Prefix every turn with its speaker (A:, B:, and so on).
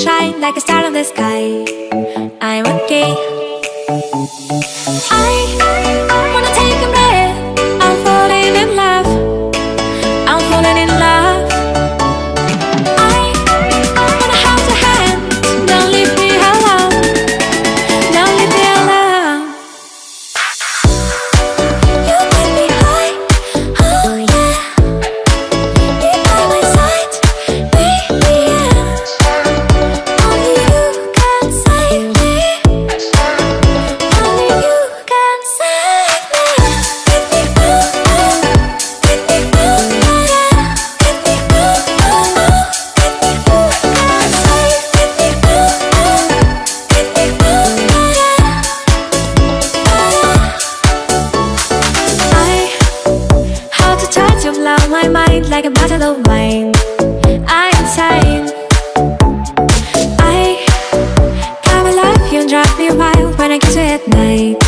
A: shine like a star in the sky. I'm okay. I wanna take a breath. I'm falling in love. I'm falling in love. I wanna hold your hand. Don't leave me alone. Don't leave me alone. You make me high. Oh yeah. Be by my side. Be the end. Only you can save me. Only you can save me. Get me through. Get me through. Yeah. Get me through. Get me through. Can save. Get me through. Get me through. Yeah. How to touch your love, my mind like a battle of mine. I'm insane. I come alive, you drive me wild when I kiss you at night.